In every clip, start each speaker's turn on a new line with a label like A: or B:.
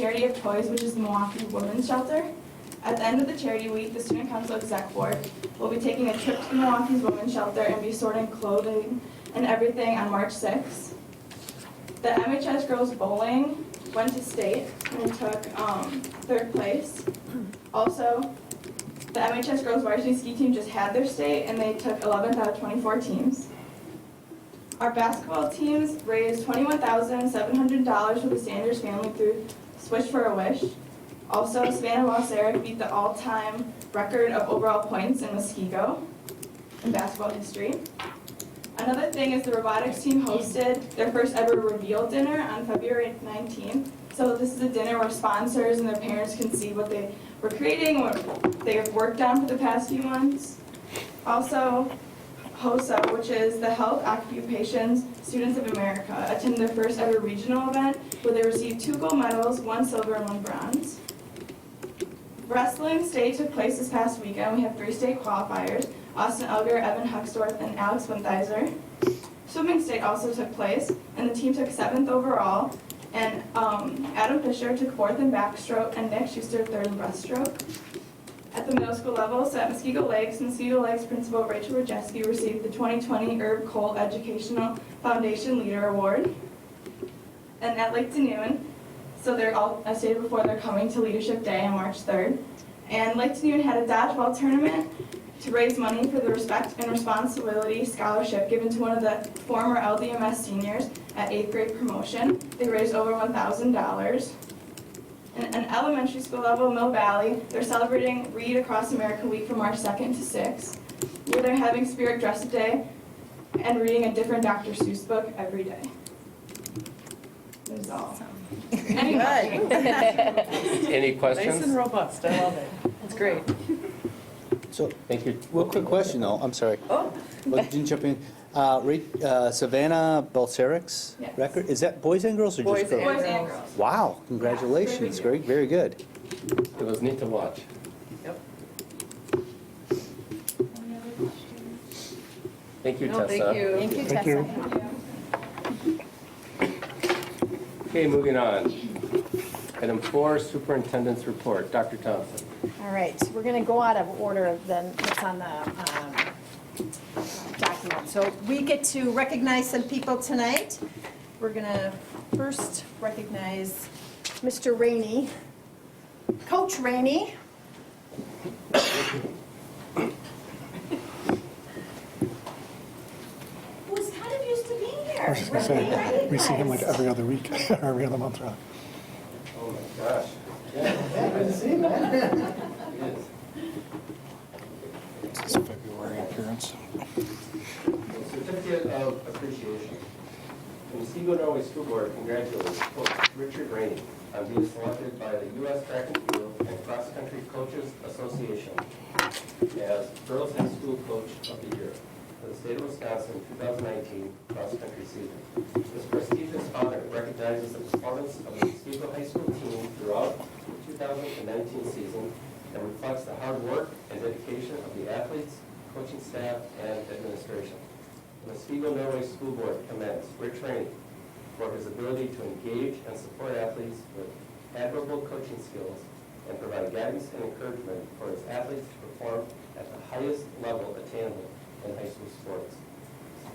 A: charity of toys, which is the Milwaukee Women's Shelter. At the end of the charity week, the Student Council Exec Board will be taking a trip to Milwaukee's Women's Shelter and be sorting clothing and everything on March 6th. The MHS Girls Bowling went to state and took 3rd place. Also, the MHS Girls Varsity Ski Team just had their state and they took 11th out of 24 teams. Our basketball teams raised $21,700 for the Sanders family through Swish for a Wish. Also, Savannah Los Eric beat the all-time record of overall points in Muskego in basketball history. Another thing is the robotics team hosted their first ever reveal dinner on February 19th. So this is a dinner where sponsors and their parents can see what they were creating, what they have worked on for the past few months. Also, HOSA, which is the Health Occupations Students of America, attended their first ever regional event where they received 2 gold medals, 1 silver and 1 bronze. Wrestling state took place this past weekend. We have 3 state qualifiers: Austin Elger, Evan Huxdorf, and Alex Winthizer. Swimming state also took place, and the team took 7th overall. And Adam Fisher took 4th in backstroke, and Nick Schuster 3rd in breaststroke. At the middle school level, so at Muskego Lakes principal Rachel Rajeski received the 2020 Herb Cole Educational Foundation Leader Award. And at Lake Danoon, so they're all, as stated before, they're coming to Leadership Day on March 3rd. And Lake Danoon had a dodgeball tournament to raise money for the Respect and Responsibility Scholarship given to one of the former LDMS seniors at 8th grade promotion. They raised over $1,000. And at elementary school level, Mill Valley, they're celebrating Read Across America Week from March 2nd to 6th, where they're having Spirit Dress Day and reading a different Dr. Seuss book every day. That's all. Any questions?
B: Any questions?
C: Nice and robust, I love it. It's great.
D: So,
B: Thank you.
D: real quick question though, I'm sorry.
C: Oh.
D: Well, didn't jump in. Savannah Balceric's
A: Yes.
D: record, is that boys and girls or
C: Boys
D: just girls?
A: Boys and girls.
D: Wow, congratulations,
A: Yeah,
D: very, very good.
B: It was neat to watch.
C: Yep.
A: Any other questions?
B: Thank you,
C: No,
B: Tessa.
C: thank you.
E: Thank you,
F: Thank
E: Tessa.
F: you.
B: Okay, moving on. Item 4, Superintendent's Report. Dr. Thompson.
E: All right, we're going to go out of order than what's on the document. So we get to recognize some people tonight. We're going to first recognize Mr. Rainey, Coach Rainey. Who's kind of used to being here.
F: I was just gonna say, we see him like every other week, or every other month, right?
B: Oh my gosh.
G: Good to see you, man.
B: It is.
F: It's his February appearance.
B: Certificate of Appreciation. The Muskego Norway School Board congratulates Coach Richard Rainey on being selected by the U.S. Track and Field and Cross Country Coaches Association as Girls High School Coach of the Year for the state of Wisconsin 2019 cross country season. This prestigious honor recognizes the performance of the Muskego High School team throughout the 2019 season and reflects the hard work and dedication of the athletes, coaching staff, and administration. The Muskego Norway School Board commends Rich Rainey for his ability to engage and support athletes with admirable coaching skills and provide guidance and encouragement for his athletes to perform at the highest level attainable in high school sports.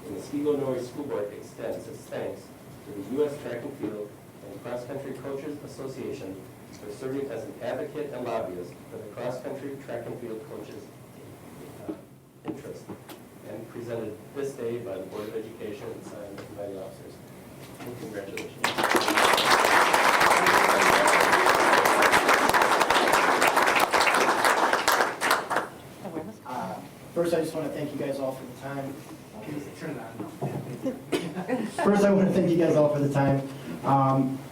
B: The Muskego Norway School Board extends its thanks to the U.S. Track and Field and Cross Country Coaches Association for serving as an advocate and lobbyist for the cross country track and field coaches' interest, and presented this day by the Board of Education and signed by the officers. And congratulations.
G: First, I just want to thank you guys all for the time. First, I want to thank you guys all for the time.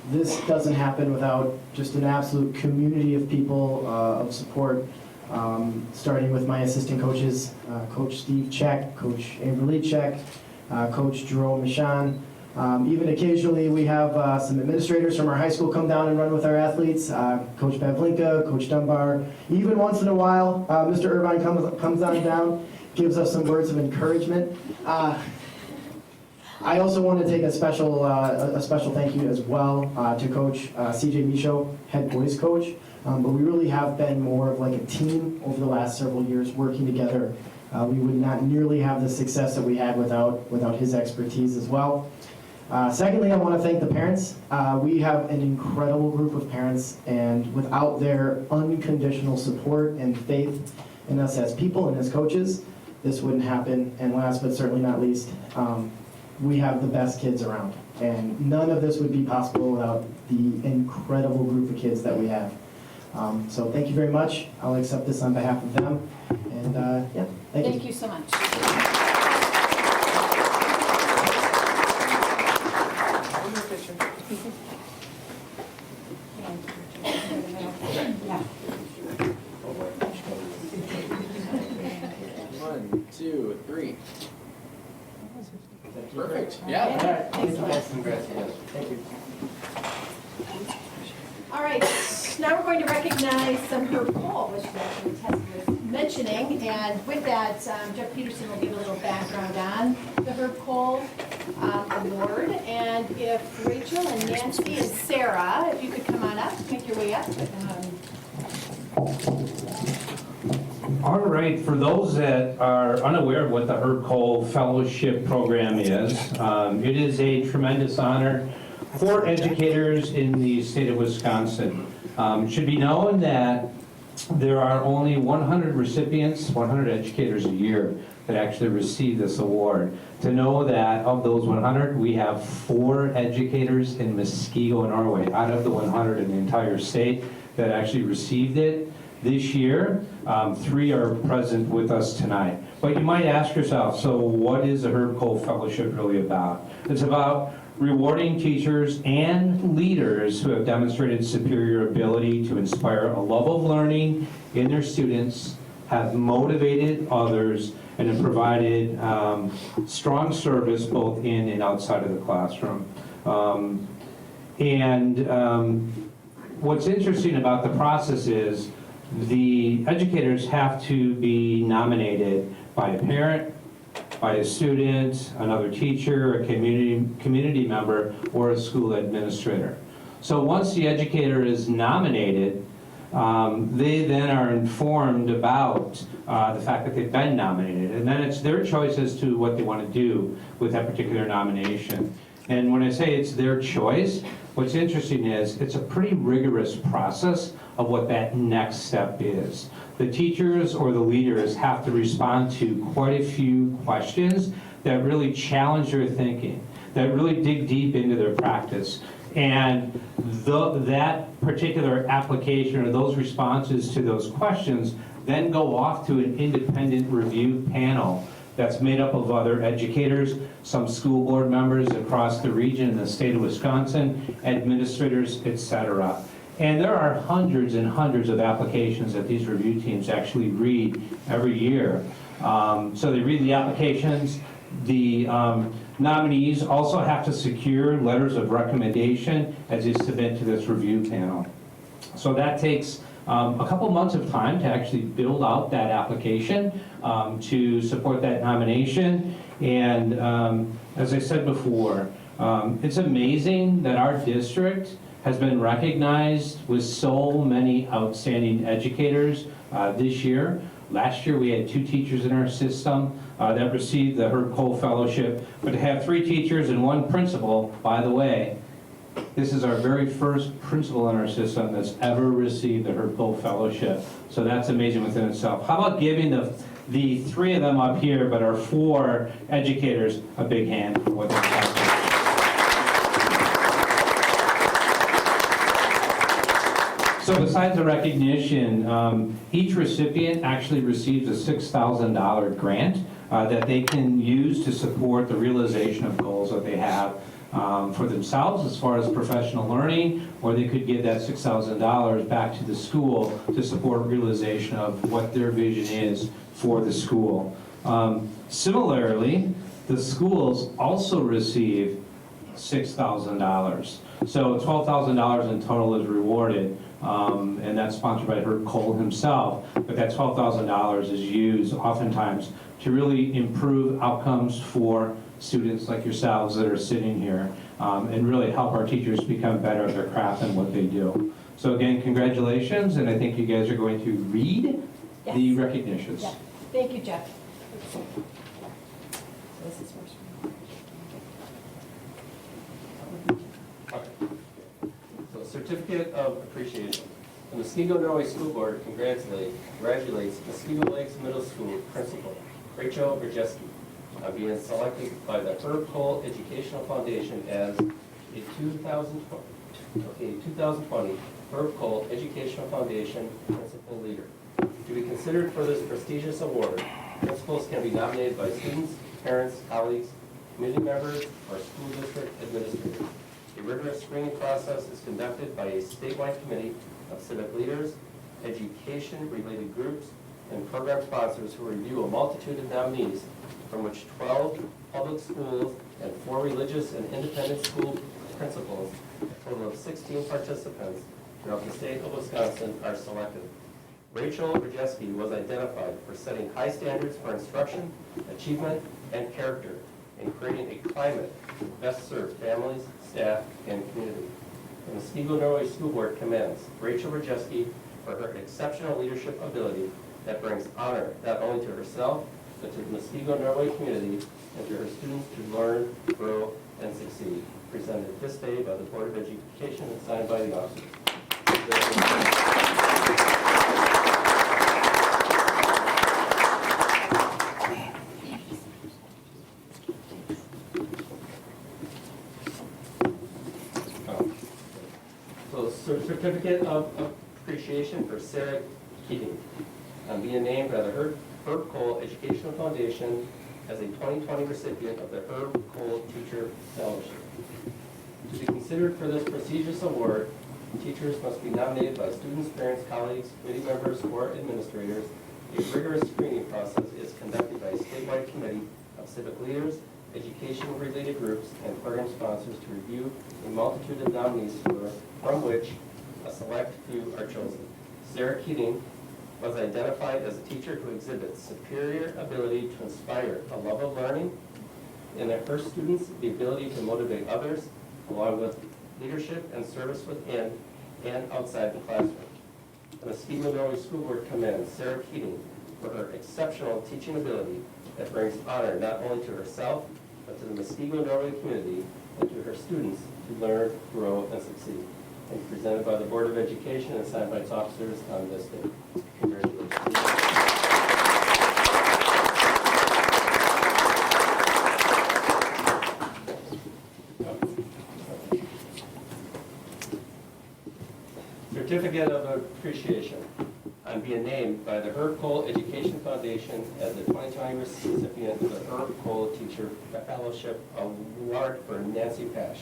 G: This doesn't happen without just an absolute community of people of support, starting with my assistant coaches, Coach Steve Check, Coach Amberly Check, Coach Jerome Michon. Even occasionally we have some administrators from our high school come down and run with our athletes, Coach Pavlinka, Coach Dunbar. Even once in a while, Mr. Irvine comes on down, gives us some words of encouragement. I also want to take a special thank you as well to Coach CJ Michaud, head boys coach. But we really have been more of like a team over the last several years working together. We would not nearly have the success that we had without his expertise as well. Secondly, I want to thank the parents. We have an incredible group of parents, and without their unconditional support and faith in us as people and as coaches, this wouldn't happen. And last but certainly not least, we have the best kids around. And none of this would be possible without the incredible group of kids that we have. So thank you very much. I'll accept this on behalf of them. And yeah, thank you.
E: Thank you so much.
C: One more picture.
H: One, two, three. Perfect.
G: All
H: Yeah.
G: right, thank you guys.
B: Congratulations.
G: Thank you.
E: All right, now we're going to recognize Herb Cole, which actually Tessa was mentioning. And with that, Jeff Peterson will give a little background on the Herb Cole Award. And if Rachel and Nancy and Sarah, if you could come on up, make your way up.
I: All right, for those that are unaware of what the Herb Cole Fellowship Program is, it is a tremendous honor for educators in the state of Wisconsin. It should be known that there are only 100 recipients, 100 educators a year that actually receive this award. To know that of those 100, we have 4 educators in Muskegon, Norway, out of the 100 in the entire state that actually received it this year. 3 are present with us tonight. But you might ask yourself, so what is the Herb Cole Fellowship really about? It's about rewarding teachers and leaders who have demonstrated superior ability to inspire a love of learning in their students, have motivated others, and have provided strong service both in and outside of the classroom. What's interesting about the process is the educators have to be nominated by a parent, by a student, another teacher, a community member, or a school administrator. So once the educator is nominated, they then are informed about the fact that they've been nominated. And then it's their choice as to what they want to do with that particular nomination. And when I say it's their choice, what's interesting is it's a pretty rigorous process of what that next step is. The teachers or the leaders have to respond to quite a few questions that really challenge their thinking, that really dig deep into their practice. And that particular application or those responses to those questions then go off to an independent review panel that's made up of other educators, some school board members across the region in the state of Wisconsin, administrators, etc. And there are hundreds and hundreds of applications that these review teams actually read every year. So they read the applications. The nominees also have to secure letters of recommendation as they submit to this review panel. So that takes a couple months of time to actually build out that application to support that nomination. And as I said before, it's amazing that our district has been recognized with so many outstanding educators this year. Last year we had 2 teachers in our system that received the Herb Cole Fellowship, but to have 3 teachers and 1 principal, by the way, this is our very first principal in our system that's ever received the Herb Cole Fellowship. So that's amazing within itself. How about giving the 3 of them up here, but our 4 educators, a big hand for what they're doing. So besides the recognition, each recipient actually receives a $6,000 grant that they can use to support the realization of goals that they have for themselves as far as professional learning, or they could give that $6,000 back to the school to support realization of what their vision is for the school. Similarly, the schools also receive $6,000. So $12,000 in total is rewarded, and that's sponsored by Herb Cole himself. But that $12,000 is used oftentimes to really improve outcomes for students like yourselves that are sitting here, and really help our teachers become better at their craft and what they do. So again, congratulations, and I think you guys are going to read the
E: Yes.
I: recognitions.
E: Yeah. Thank you, Jeff. This is first.
B: So certificate of appreciation. The Muskego Norway School Board congratulates Muskego Lakes Middle School Principal Rachel Rajeski on being selected by the Herb Cole Educational Foundation as a 2020 Herb Cole Educational Foundation Principal Leader. To be considered for this prestigious award, principals can be nominated by students, parents, colleagues, community members, or school district administrators. A rigorous screening process is conducted by a statewide committee of civic leaders, education-related groups, and program sponsors who review a multitude of nominees, from which 12 public schools and 4 religious and independent school principals, a total of 16 participants throughout the state of Wisconsin, are selected. Rachel Rajeski was identified for setting high standards for instruction, achievement, and character, and creating a climate to best serve families, staff, and community. The Muskego Norway School Board commends Rachel Rajeski for her exceptional leadership ability that brings honor not only to herself, but to the Muskego Norway community and to her students to learn, grow, and succeed. Presented this day by the Board of Education and signed by the officers. So certificate of appreciation for Sarah Keating on being named by the Herb Cole Educational Foundation as a 2020 recipient of the Herb Cole Teacher Fellowship. To be considered for this prestigious award, teachers must be nominated by students, parents, colleagues, committee members, or administrators. A rigorous screening process is conducted by a statewide committee of civic leaders, education-related groups, and program sponsors to review a multitude of nominees from which a select few are chosen. Sarah Keating was identified as a teacher who exhibits superior ability to inspire a love of learning, and that her students the ability to motivate others, along with leadership and service within and outside the classroom. The Muskego Norway School Board commends Sarah Keating for her exceptional teaching ability that brings honor not only to herself, but to the Muskego Norway community and to her students to learn, grow, and succeed. And presented by the Board of Education and signed by its officers on this day. Congratulations. Certificate of Appreciation on being named by the Herb Cole Education Foundation as the 2020 recipient of the Herb Cole Teacher Fellowship Award for Nancy Pash.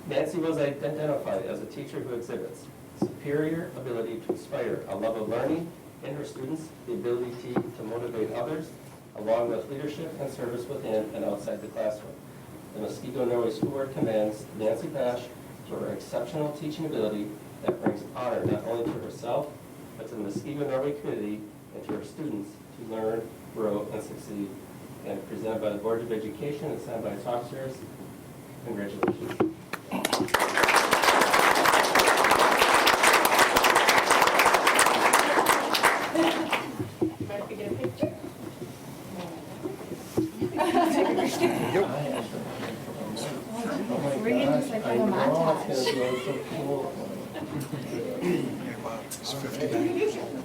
B: Nancy was identified as a teacher who exhibits superior ability to inspire a love of learning in her students, the ability to motivate others, along with leadership and service within and outside the classroom. The Muskego Norway School Board commends Nancy Pash for her exceptional teaching ability that brings honor not only to herself, but to the Muskego Norway community and to her students to learn, grow, and succeed. And presented by the Board of Education and signed by its officers. Congratulations.
E: Might we get a picture? We're gonna just like have a montage.
F: It's 59.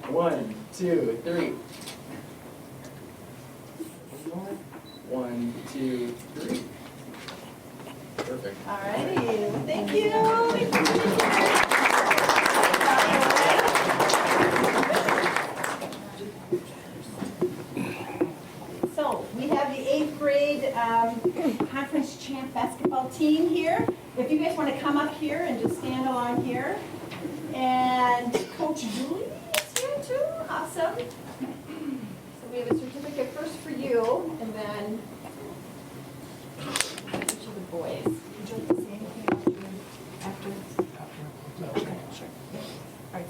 H: One, two, three. One, two, three. Perfect.
E: All righty, thank you. So we have the 8th grade conference champ basketball team here. If you guys want to come up here and just stand along here. And Coach Julie is here too, awesome. So we have a certificate first for you, and then each of the boys. Would you like to say anything about you after? Okay. All right,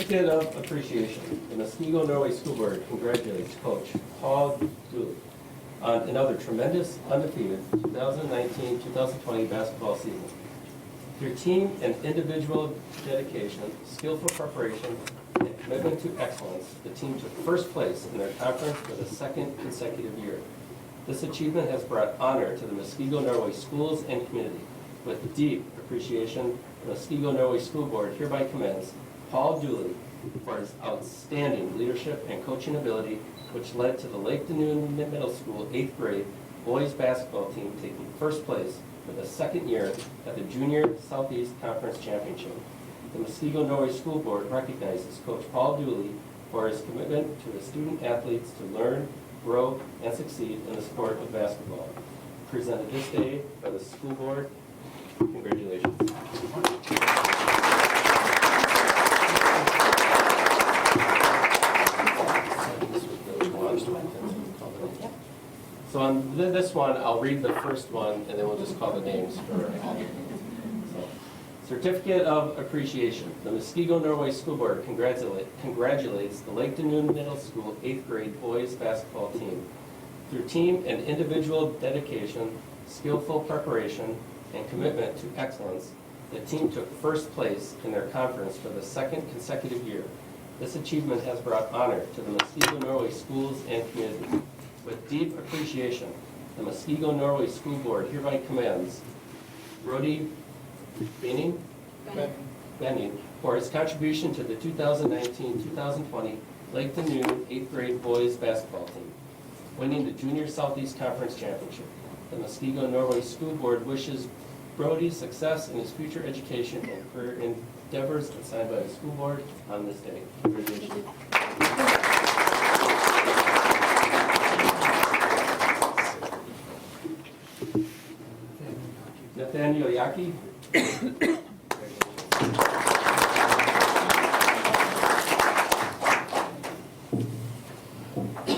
B: Certificate of Appreciation. The Muskego Norway School Board congratulates Coach Paul Dooley on another tremendous, undefeated 2019-2020 basketball season. Through team and individual dedication, skillful preparation, and commitment to excellence, the team took first place in their conference for the second consecutive year. This achievement has brought honor to the Muskego Norway schools and community. With deep appreciation, the Muskego Norway School Board hereby commends Paul Dooley for his outstanding leadership and coaching ability, which led to the Lake Danune Middle School 8th grade boys basketball team taking first place for the second year at the Junior Southeast Conference Championship. The Muskego Norway School Board recognizes Coach Paul Dooley for his commitment to the student athletes to learn, grow, and succeed in the sport of basketball. Presented this day by the school board. Congratulations. So on this one, I'll read the first one, and then we'll just call the names for all. So, Certificate of Appreciation. The Muskego Norway School Board congratulates the Lake Danune Middle School 8th grade boys basketball team. Through team and individual dedication, skillful preparation, and commitment to excellence, the team took first place in their conference for the second consecutive year. This achievement has brought honor to the Muskego Norway schools and community. With deep appreciation, the Muskego Norway School Board hereby commends Brody Benning for his contribution to the 2019-2020 Lake Danune 8th grade boys basketball team, winning the Junior Southeast Conference Championship. The Muskego Norway School Board wishes Brody success in his future education and career endeavors, and signed by the school board on this day. Congratulations. Nathaniel Yaki.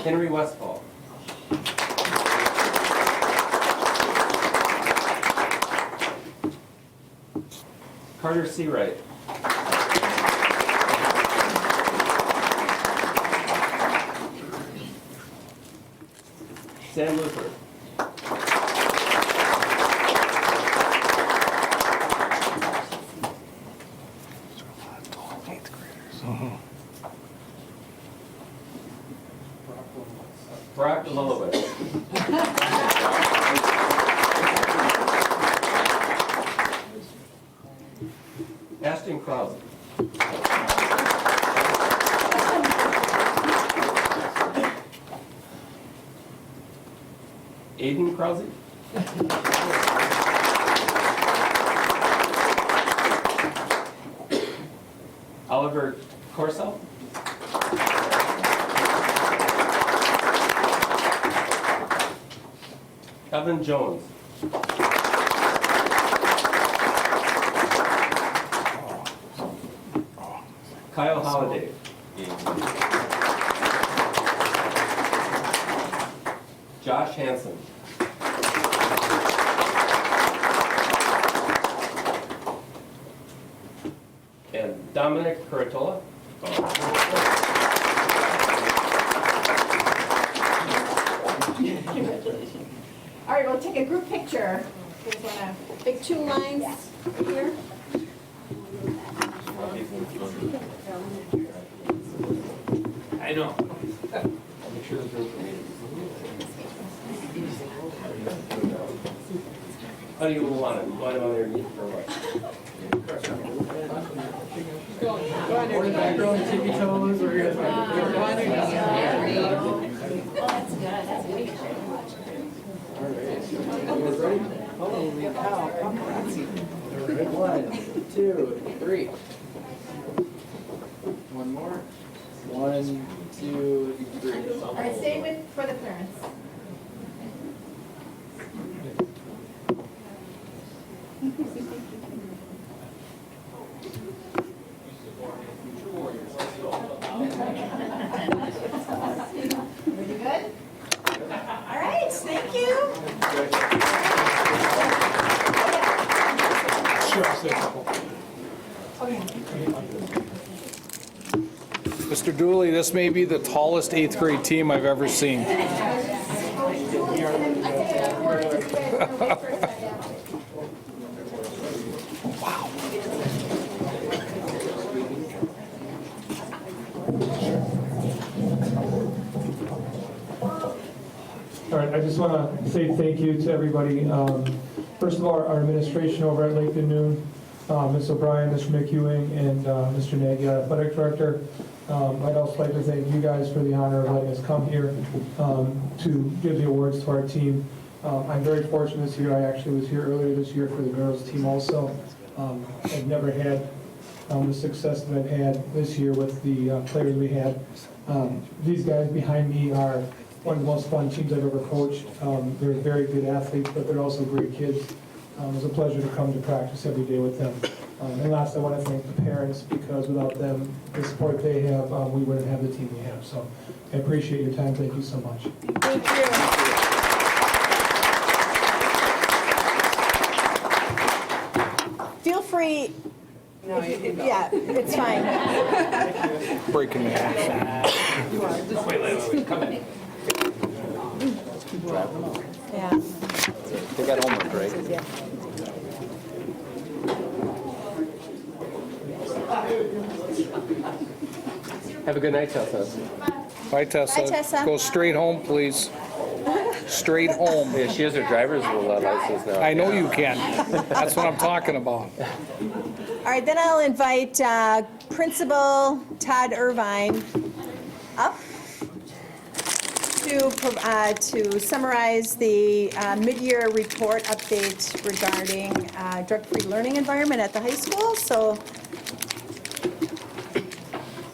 B: Henry Westfall. Carter Seawright. Sam Luther. Brock Lulowitz. Ashton Krause. Aiden Krause. Oliver Corsell. Evan Jones. Kyle Holliday. Josh Hansen. And Dominic Curatola.
E: Congratulations. All right, we'll take a group picture. Just want to big two lines here.
H: I know.
B: I'll make sure there's room for me. How do you want it? Want it on their knee or what?
H: Go on there, background, tippy toes, or you're
E: Oh, that's good. That's good.
H: Holy cow, paparazzi. 1, 2, 3. One more. 1, 2, 3.
E: All right, stay with for the parents. Pretty good? All right, thank you.
F: Sure, I'll say a couple.
E: Okay.
C: Mr. Dooley, this may be the tallest 8th grade team I've ever seen.
J: All right, I just want to say thank you to everybody. First of all, our administration over at Lakeland Noon, Ms. O'Brien, Mr. McEwing, and Mr. Nagy, our athletic director. I'd also like to thank you guys for the honor of letting us come here to give the awards to our team. I'm very fortunate this year. I actually was here earlier this year for the girls team also. I've never had the success that I've had this year with the players we had. These guys behind me are one of the most fun teams I've ever coached. They're very good athletes, but they're also great kids. It was a pleasure to come to practice every day with them. And last, I want to thank the parents, because without them, the support they have, we wouldn't have the team we have. So I appreciate your time. Thank you so much.
E: Thank you. Feel free.
H: No,
E: Yeah, it's fine.
C: Breaking the action.
I: Wait, come in.
E: Yeah.
D: They got homework, right?
E: Yeah.
B: Have a good night, Tessa.
C: Bye, Tessa.
E: Bye, Tessa.
C: Go straight home, please. Straight home.
B: Yeah, she has her driver's license now.
C: I know you can. That's what I'm talking about.
E: All right, then I'll invite Principal Todd Irvine up to summarize the mid-year report update regarding drug-free learning environment at the high school. So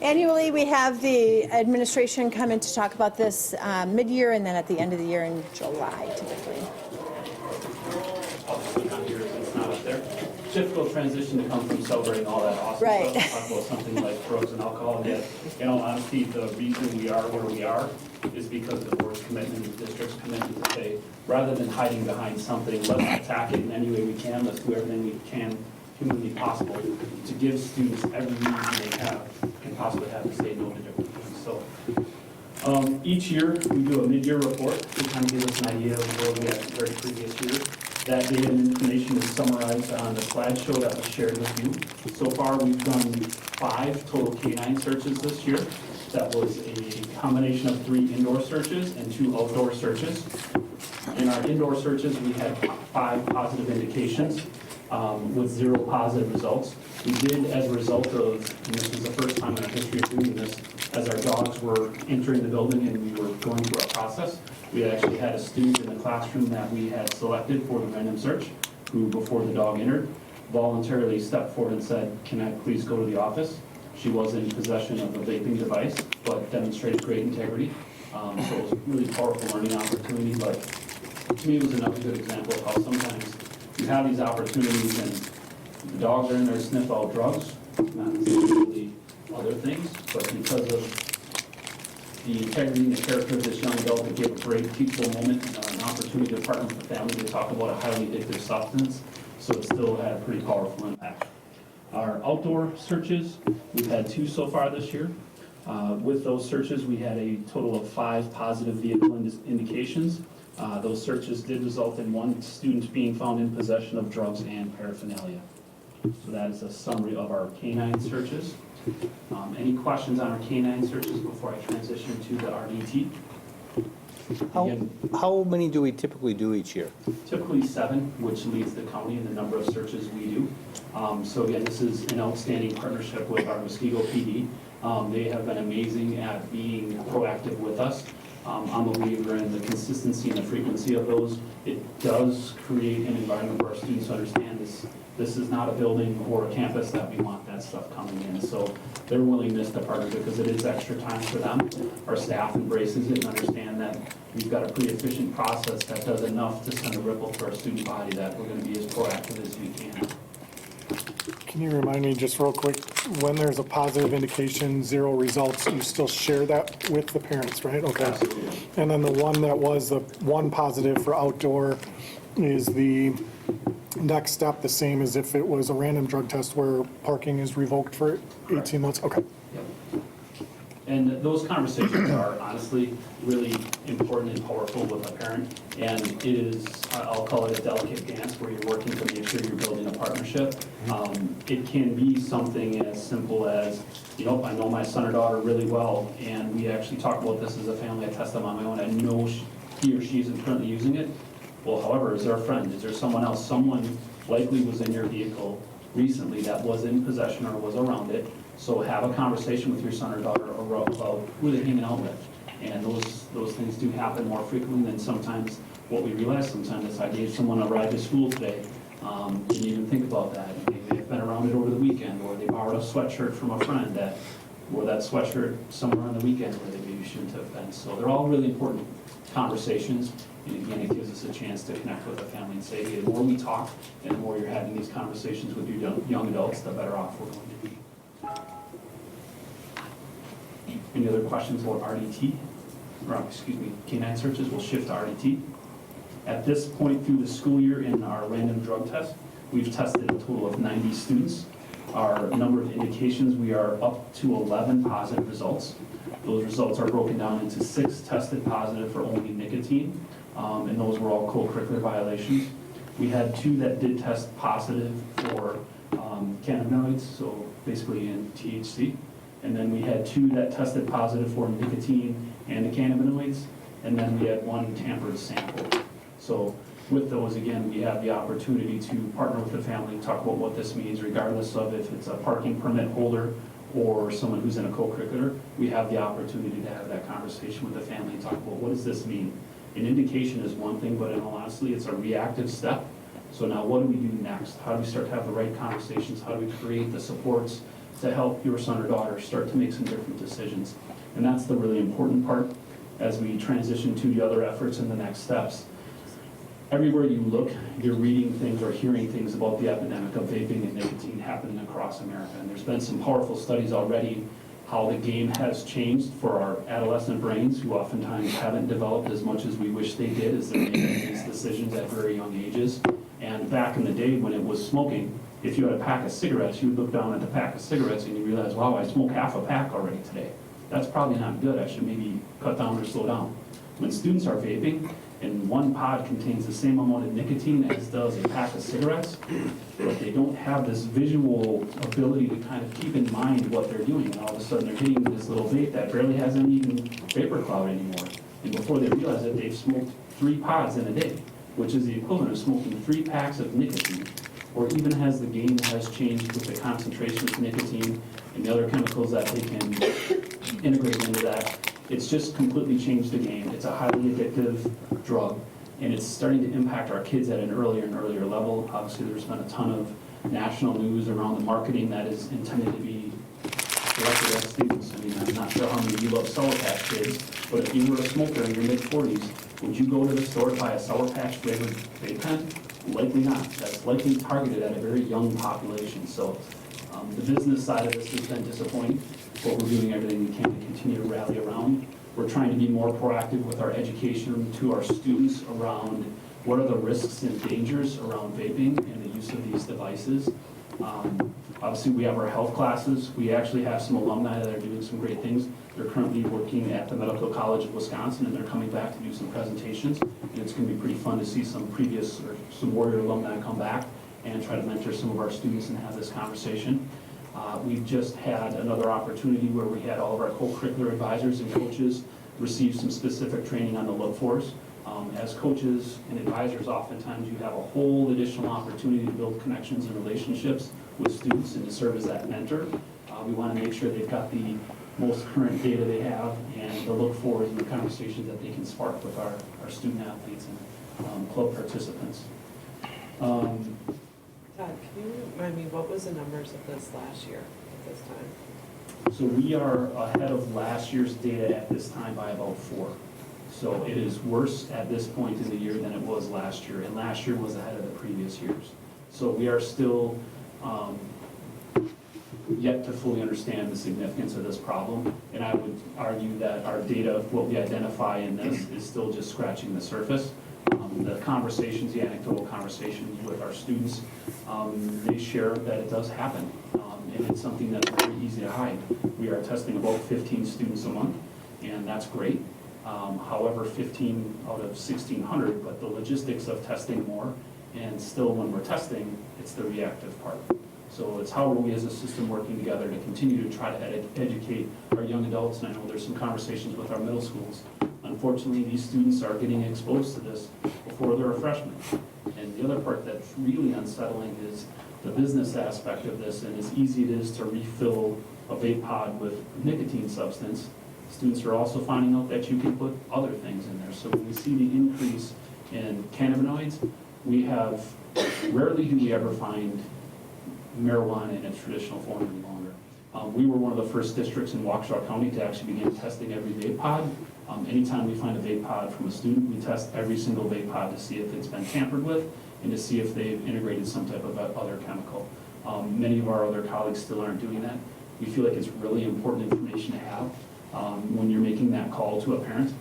E: annually, we have the administration come in to talk about this mid-year and then at the end of the year in July, typically.
K: It's not up there. Difficult transition to come from celebrating all that awesome
E: Right.
K: stuff, talk about something like drugs and alcohol, and yet, in all honesty, the reason we are where we are is because of the board's commitment, the district's commitment to say, rather than hiding behind something, let's attack it in any way we can, let's do everything we can humanly possible to give students every reason they can possibly have to say no to different things. So each year, we do a mid-year report to kind of give us an idea of where we are compared to previous years. That data and information is summarized on the slideshow that was shared with you. So far, we've done 5 total K-9 searches this year. That was a combination of 3 indoor searches and 2 outdoor searches. In our indoor searches, we had 5 positive indications with 0 positive results. We did, as a result of, and this was the first time in our history of doing this, as our dogs were entering the building and we were going through our process, we actually had a student in the classroom that we had selected for the random search, who, before the dog entered, voluntarily stepped forward and said, "Can I please go to the office?" She was in possession of a vaping device, but demonstrated great integrity. So it was a really powerful learning opportunity, but to me it was another good example of how sometimes you have these opportunities and the dogs are in there to sniff out drugs, not necessarily other things, but because of the integrity and the character of this young adult, that gave a great teachable moment, an opportunity to partner with the family to talk about a highly addictive substance, so it still had a pretty powerful impact. Our outdoor searches, we've had 2 so far this year. With those searches, we had a total of 5 positive vehicle indications. Those searches did result in 1 student being found in possession of drugs and paraphernalia. So that is a summary of our K-9 searches. Any questions on our K-9 searches before I transition to the RDT? Again,
D: How many do we typically do each year?
K: typically 7, which leads the county in the number of searches we do. So again, this is an outstanding partnership with our Muskego PD. They have been amazing at being proactive with us. I'm a believer in the consistency and the frequency of those. It does create an environment where our students understand this is not a building or a campus that we want that stuff coming in. So their willingness to partner, because it is extra time for them. Our staff embraces it and understand that we've got a pretty efficient process that does enough to send a ripple to our student body that we're going to be as proactive as we can.
F: Can you remind me just real quick, when there's a positive indication, 0 results, you still share that with the parents, right? Okay. And then the one that was the 1 positive for outdoor, is the next step the same as if it was a random drug test where parking is revoked for 18 months? Okay.
K: Yep. And those conversations are honestly really important and powerful with a parent. And it is, I'll call it a delicate dance where you're working to make sure you're building a partnership. It can be something as simple as, you know, I know my son or daughter really well, and we actually talk about this as a family. I test them on my own. I know he or she isn't currently using it. Well, however, is there a friend? Is there someone else? Someone likely was in your vehicle recently that was in possession or was around it. So have a conversation with your son or daughter about who they're hanging out with. And those things do happen more frequently than sometimes what we realize. Sometimes is I gave someone a ride to school today. Didn't even think about that. They've been around it over the weekend, or they borrowed a sweatshirt from a friend that wore that sweatshirt somewhere on the weekend where they maybe shouldn't have been. So they're all really important conversations. And again, it gives us a chance to connect with the family and say, hey, the more we talk and the more you're having these conversations with your young adults, the better off we're going to be. Any other questions about RDT? Or, excuse me, canine searches? We'll shift to RDT. At this point through the school year in our random drug test, we've tested a total of 90 students. Our number of indications, we are up to 11 positive results. Those results are broken down into 6 tested positive for only nicotine, and those were all co-curricular violations. We had 2 that did test positive for cannabinoids, so basically in THC. And then we had 2 that tested positive for nicotine and the cannabinoids, and then we had 1 tampered sample. So with those, again, we have the opportunity to partner with the family, talk about what this means, regardless of if it's a parking permit holder or someone who's in a co-curricular. We have the opportunity to have that conversation with the family and talk about what does this mean. An indication is one thing, but in all honesty, it's a reactive step. So now what do we do next? How do we start to have the right conversations? How do we create the supports to help your son or daughter start to make some different decisions? And that's the really important part as we transition to the other efforts and the next steps. Everywhere you look, you're reading things or hearing things about the epidemic of vaping and nicotine happening across America. And there's been some powerful studies already how the game has changed for our adolescent brains, who oftentimes haven't developed as much as we wish they did as they're making these decisions at very young ages. And back in the day when it was smoking, if you had a pack of cigarettes, you would look down at the pack of cigarettes and you realize, wow, I smoked half a pack already today. That's probably not good. I should maybe cut down or slow down. When students are vaping, and 1 pod contains the same amount of nicotine as does a pack of cigarettes, but they don't have this visual ability to kind of keep in mind what they're doing. And all of a sudden they're hitting this little vape that barely has any even vapor cloud anymore. And before they realize it, they've smoked 3 pods in a day, which is the equivalent of smoking 3 packs of nicotine. Or even as the game has changed with the concentration of nicotine and the other chemicals that they can integrate into that, it's just completely changed the game. It's a highly addictive drug, and it's starting to impact our kids at an earlier and earlier level. Obviously, there's been a ton of national news around the marketing that is intended to be directed at students. I mean, I'm not sure how many of you love Sour Patch Kids, but if you were a smoker in your mid-40s, would you go to the store to buy a Sour Patch flavored vape pen? Likely not. That's likely targeted at a very young population. So the business side of this has been disappointing, but we're doing everything we can to continue to rally around. We're trying to be more proactive with our education to our students around what are the risks and dangers around vaping and the use of these devices. Obviously, we have our health classes. We actually have some alumni that are doing some great things. They're currently working at the Medical College of Wisconsin, and they're coming back to do some presentations. And it's going to be pretty fun to see some previous or some Warrior alumni come back and try to mentor some of our students and have this conversation. We've just had another opportunity where we had all of our co-curricular advisors and coaches receive some specific training on the look fors. As coaches and advisors, oftentimes you have a whole additional opportunity to build connections and relationships with students and to serve as that mentor. We want to make sure they've got the most current data they have and the look fors and the conversations that they can spark with our student athletes and club participants.
H: Todd, can you remind me, what was the numbers of this last year at this time?
K: So we are ahead of last year's data at this time by about 4. So it is worse at this point in the year than it was last year, and last year was ahead of the previous years. So we are still yet to fully understand the significance of this problem, and I would argue that our data, what we identify in this, is still just scratching the surface. The conversations, the anecdotal conversations with our students, they share that it does happen. and it's something that's very easy to hide. We are testing about 15 students a month, and that's great. However, 15 out of 1,600, but the logistics of testing more, and still when we're testing, it's the reactive part. So it's how are we as a system working together to continue to try to educate our young adults, and I know there's some conversations with our middle schools. Unfortunately, these students are getting exposed to this before they're a freshman. And the other part that's really unsettling is the business aspect of this, and as easy it is to refill a vape pod with nicotine substance, students are also finding out that you can put other things in there. So when we see the increase in cannabinoids, we have, rarely do we ever find marijuana in its traditional form any longer. We were one of the first districts in Waukesha County to actually begin testing every vape pod. Anytime we find a vape pod from a student, we test every single vape pod to see if it's been tampered with and to see if they've integrated some type of other chemical. Many of our other colleagues still aren't doing that. We feel like it's really important information to have when you're making that call to a parent.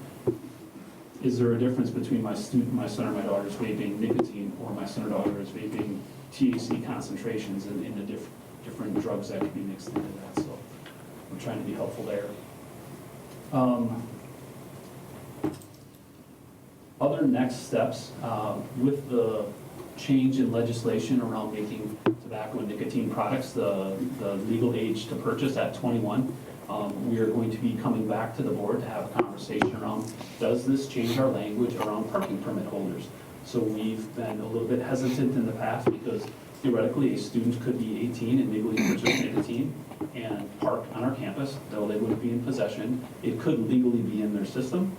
K: Is there a difference between my son or my daughter's vaping nicotine or my son or daughter is vaping THC concentrations in the different drugs that can be mixed into that? So we're trying to be helpful there. Other next steps with the change in legislation around making tobacco and nicotine products, the legal age to purchase at 21, we are going to be coming back to the board to have a conversation around, does this change our language around parking permit holders? So we've been a little bit hesitant in the past because theoretically a student could be 18 and legally purchase nicotine and park on our campus, though they wouldn't be in possession. It could legally be in their system.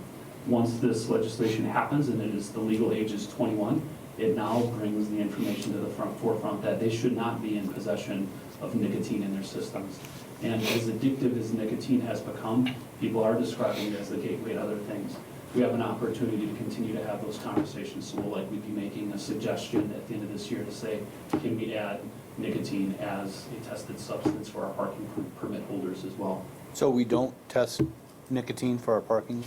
K: Once this legislation happens and it is the legal age is 21, it now brings the information to the forefront that they should not be in possession of nicotine in their systems. And as addictive as nicotine has become, people are describing it as the gateway to other things. We have an opportunity to continue to have those conversations, so we'll likely be making a suggestion at the end of this year to say, can we add nicotine as a tested substance for our parking permit holders as well?
D: So we don't test nicotine for our parking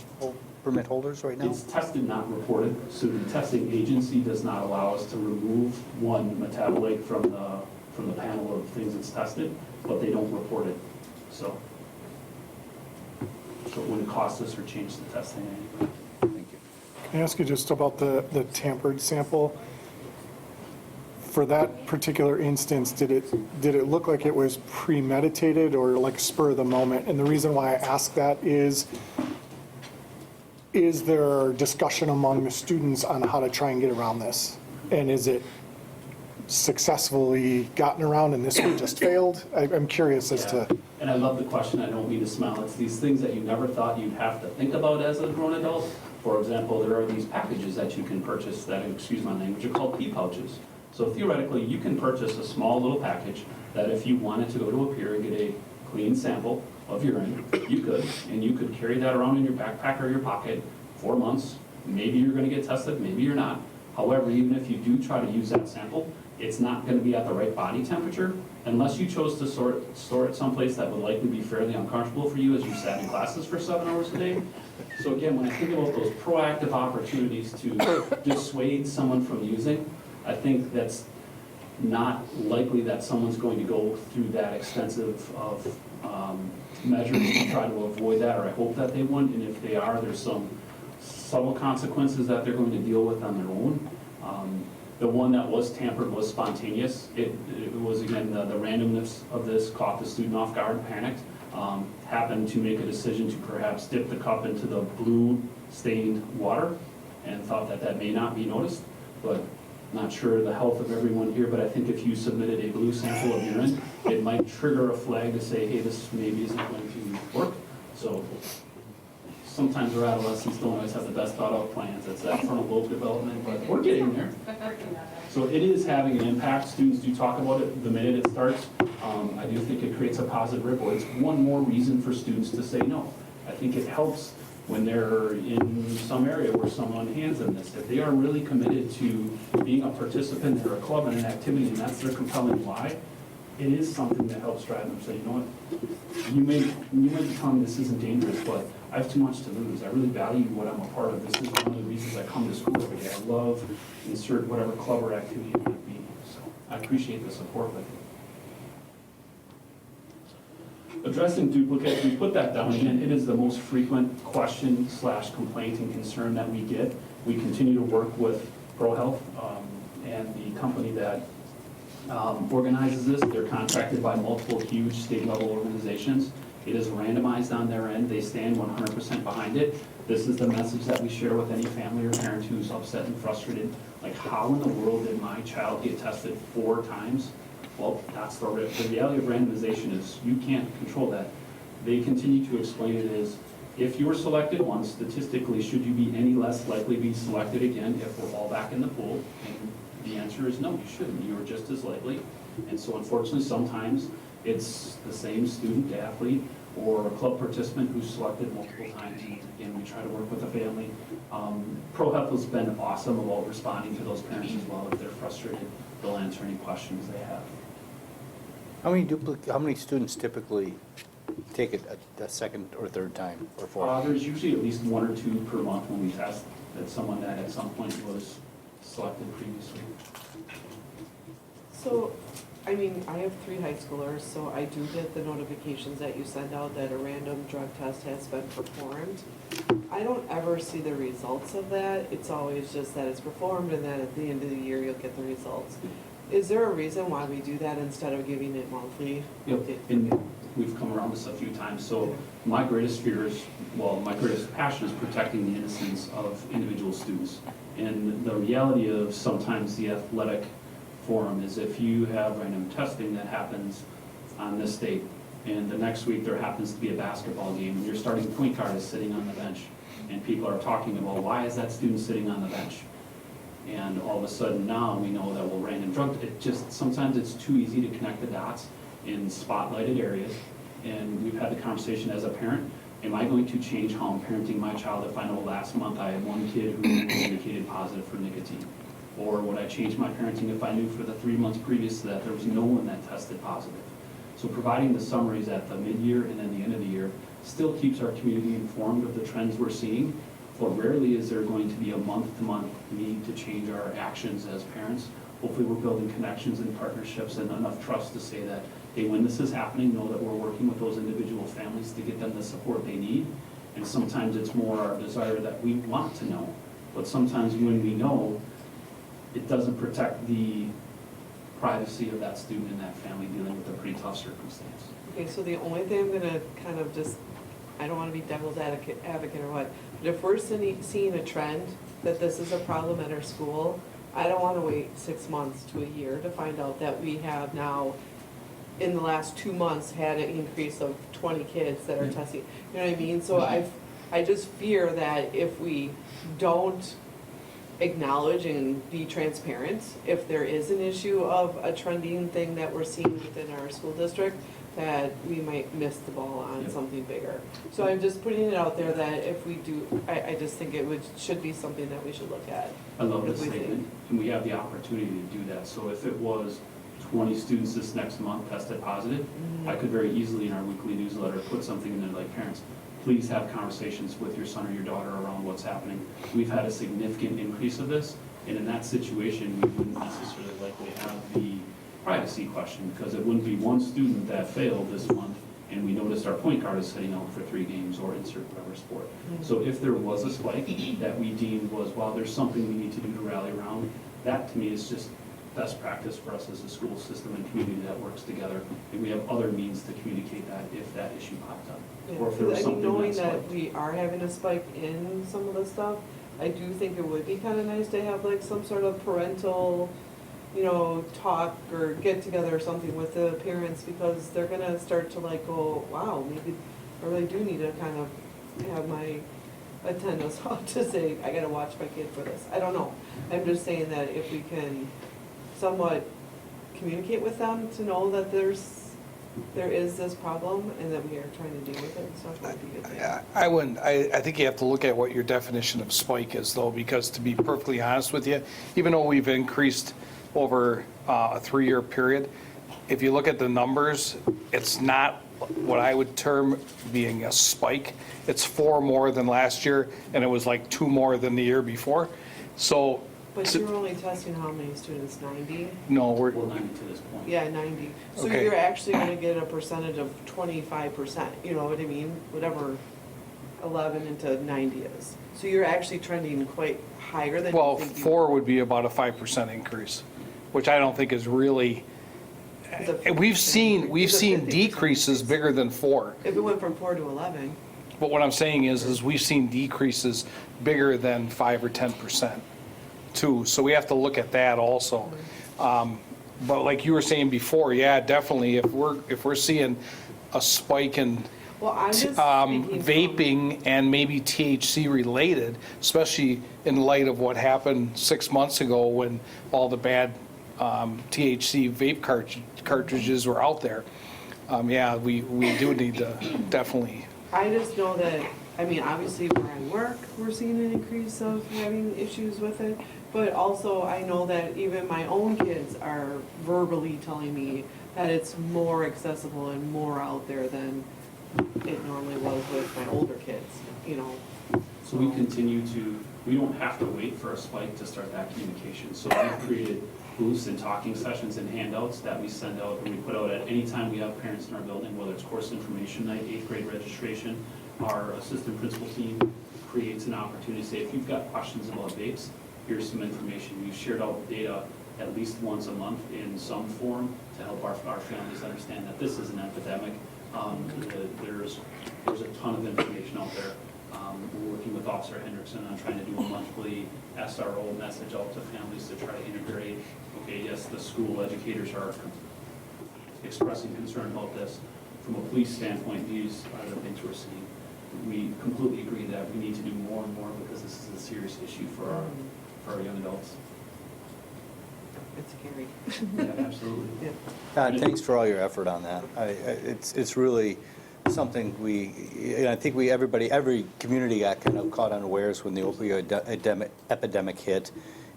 D: permit holders right now?
K: It's tested, not reported, so the testing agency does not allow us to remove one metabolite from the panel of things it's tested, but they don't report it. So it wouldn't cost us or change the testing anyway.
D: Thank you.
F: Can I ask you just about the tampered sample? For that particular instance, did it look like it was premeditated or like spur of the moment? And the reason why I ask that is there discussion among the students on how to try and get around this? And is it successfully gotten around and this one just failed? I'm curious as to.
K: And I love the question, I don't mean to smile. It's these things that you never thought you'd have to think about as a grown adult. For example, there are these packages that you can purchase that, excuse my language, are called pee pouches. So theoretically, you can purchase a small little package that if you wanted to go to a pier and get a clean sample of urine, you could, and you could carry that around in your backpack or your pocket 4 months. Maybe you're gonna get tested, maybe you're not. However, even if you do try to use that sample, it's not gonna be at the right body temperature unless you chose to store it someplace that would likely be fairly uncomfortable for you as you sat in classes for 7 hours a day. So again, when I think about those proactive opportunities to dissuade someone from using, I think that's not likely that someone's going to go through that extensive of measures to try to avoid that, or I hope that they wouldn't, and if they are, there's some subtle consequences that they're going to deal with on their own. The one that was tampered was spontaneous. It was, again, the randomness of this caught the student off guard, panicked, happened to make a decision to perhaps dip the cup into the blue stained water and thought that that may not be noticed, but not sure the health of everyone here, but I think if you submitted a blue sample of urine, it might trigger a flag to say, hey, this maybe isn't going to work. So sometimes our adolescents don't always have the best thought out plans. It's that frontal lobe development, but we're getting there. So it is having an impact. Students do talk about it the minute it starts. I do think it creates a positive ripple. It's one more reason for students to say no. I think it helps when they're in some area where someone hands them this. If they are really committed to being a participant in a club and an activity, and that's their compelling why, it is something that helps drive them to say, you know what, you may tell me this isn't dangerous, but I have too much to lose. I really value what I'm a part of. This is one of the reasons I come to school every day. I love insert whatever club or activity it might be. So I appreciate the support with it. Addressing duplicates, we put that down, and it is the most frequent question/complaint and concern that we get. We continue to work with ProHealth and the company that organizes this. They're contracted by multiple huge state-level organizations. It is randomized on their end. They stand 100% behind it. This is the message that we share with any family or parent who's upset and frustrated. Like, how in the world did my child get tested 4 times? Well, that's the reality of randomization is you can't control that. They continue to explain it as, if you were selected once, statistically, should you be any less likely to be selected again if we're all back in the pool? And the answer is no, you shouldn't. You are just as likely. And so unfortunately, sometimes it's the same student, athlete, or a club participant who's selected multiple times. And again, we try to work with the family. ProHealth has been awesome about responding to those parents as well. If they're frustrated, they'll answer any questions they have.
D: How many students typically take it a second or third time or fourth?
K: There's usually at least 1 or 2 per month when we test that someone that at some point was selected previously.
H: So, I mean, I have 3 high schoolers, so I do get the notifications that you send out that a random drug test has been performed. I don't ever see the results of that. It's always just that it's performed and then at the end of the year you'll get the results. Is there a reason why we do that instead of giving it monthly?
K: Yep, and we've come around this a few times. So my greatest fear is, well, my greatest passion is protecting the innocence of individual students. And the reality of sometimes the athletic forum is if you have random testing that happens on this date, and the next week there happens to be a basketball game, and your starting point guard is sitting on the bench, and people are talking about, why is that student sitting on the bench? And all of a sudden now we know that, well, random drug, it just, sometimes it's too easy to connect the dots in spotlighted areas. And we've had the conversation as a parent, am I going to change how I'm parenting my child if I know last month I had 1 kid who was indicated positive for nicotine? Or would I change my parenting if I knew for the 3 months previous to that there was no one that tested positive? So providing the summaries at the mid-year and then the end of the year still keeps our community informed of the trends we're seeing. But rarely is there going to be a month-to-month need to change our actions as parents. Hopefully we're building connections and partnerships and enough trust to say that, hey, when this is happening, know that we're working with those individual families to get them the support they need. And sometimes it's more our desire that we want to know. But sometimes when we know, it doesn't protect the privacy of that student and that family dealing with a pretty tough circumstance.
H: Okay, so the only thing I'm gonna kind of just, I don't wanna be devil's advocate or what, but if we're seeing a trend that this is a problem at our school, I don't wanna wait 6 months to a year to find out that we have now, in the last 2 months, had an increase of 20 kids that are testing. You know what I mean? So I just fear that if we don't acknowledge and be transparent, if there is an issue of a trending thing that we're seeing within our school district, that we might miss the ball on something bigger. So I'm just putting it out there that if we do, I just think it should be something that we should look at.
K: I love this statement, and we have the opportunity to do that. So if it was 20 students this next month tested positive, I could very easily in our weekly newsletter put something in there like, parents, please have conversations with your son or your daughter around what's happening. We've had a significant increase of this, and in that situation, we wouldn't necessarily likely have the privacy question, because it wouldn't be one student that failed this month, and we noticed our point guard is sitting out for 3 games or insert whatever sport. So if there was a spike that we deemed was, well, there's something we need to do to rally around, that to me is just best practice for us as a school system and community that works together. And we have other means to communicate that if that issue popped up. Or if there was something
H: knowing
K: that
H: that we are having a spike in some of the stuff, I do think it would be kind of nice to have like some sort of parental, you know, talk or get together or something with the parents, because they're gonna start to like go, wow, maybe I really do need to kind of have my antennas up to say, I gotta watch my kid for this. I don't know. I'm just saying that if we can somewhat communicate with them to know that there is this problem and that we are trying to deal with it and stuff, would be good.
C: I wouldn't, I think you have to look at what your definition of spike is though, because to be perfectly honest with you, even though we've increased over a 3-year period, if you look at the numbers, it's not what I would term being a spike. It's 4 more than last year, and it was like 2 more than the year before. So
H: But you're only testing how many students, 90?
C: No, we're,
K: Well, 90 to this point.
H: Yeah, 90. So
C: Okay.
H: you're actually gonna get a percentage of 25%, you know what I mean? Whatever 11 into 90 is. So you're actually trending quite higher than you
C: well,
H: think you.
C: 4 would be about a 5% increase, which I don't think is really,
H: It's a
C: we've seen
H: It's a 50%
C: decreases
H: increase.
C: bigger than 4.
H: If it went from 4 to 11,
C: But what I'm saying is we've seen decreases bigger than 5 or 10% too. So we have to look at that also. But like you were saying before, yeah, definitely, if we're seeing a spike in
H: well, I'm just thinking.
C: vaping and maybe THC related, especially in light of what happened 6 months ago when all the bad THC vape cartridges were out there. Yeah, we do need to definitely.
H: I just know that, I mean, obviously where I work, we're seeing an increase of having issues with it. But also, I know that even my own kids are verbally telling me that it's more accessible and more out there than it normally was with my older kids, you know.
K: So we continue to, we don't have to wait for a spike to start that communication. So we've created booths and talking sessions and handouts that we send out and we put out at any time we have parents in our building, whether it's course information night, 8th grade registration. Our assistant principal team creates an opportunity to say, if you've got questions about vapes, here's some information. We've shared out data at least once a month in some form to help our families understand that this is an epidemic. There's a ton of information out there. We're working with Officer Hendrickson on trying to do a monthly SRO message out to families to try to integrate, okay, yes, the school educators are expressing concern about this. From a police standpoint, these are the things we're seeing. We completely agree that we need to do more and more because this is a serious issue for our young adults.
H: It's scary.
K: Yeah, absolutely.
H: Yeah.
D: Thanks for all your effort on that. It's really something I think every community got kind of caught unawares when the opioid epidemic hit,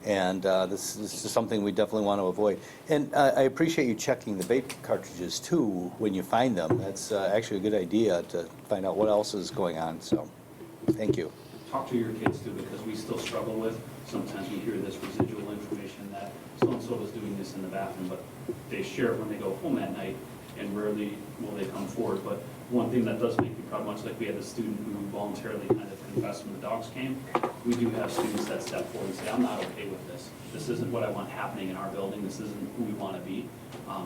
D: and this is something we definitely want to avoid. And I appreciate you checking the vape cartridges too when you find them. That's actually a good idea to find out what else is going on, so thank you.
K: Talk to your kids too, because we still struggle with, sometimes we hear this residual information that so-and-so was doing this in the bathroom, but they share it when they go home at night, and rarely will they come forward. But one thing that does make me proud, much like we had a student who voluntarily kind of confessed when the dogs came, we do have students that step forward and say, I'm not okay with this. This isn't what I want happening in our building. This isn't who we want to be.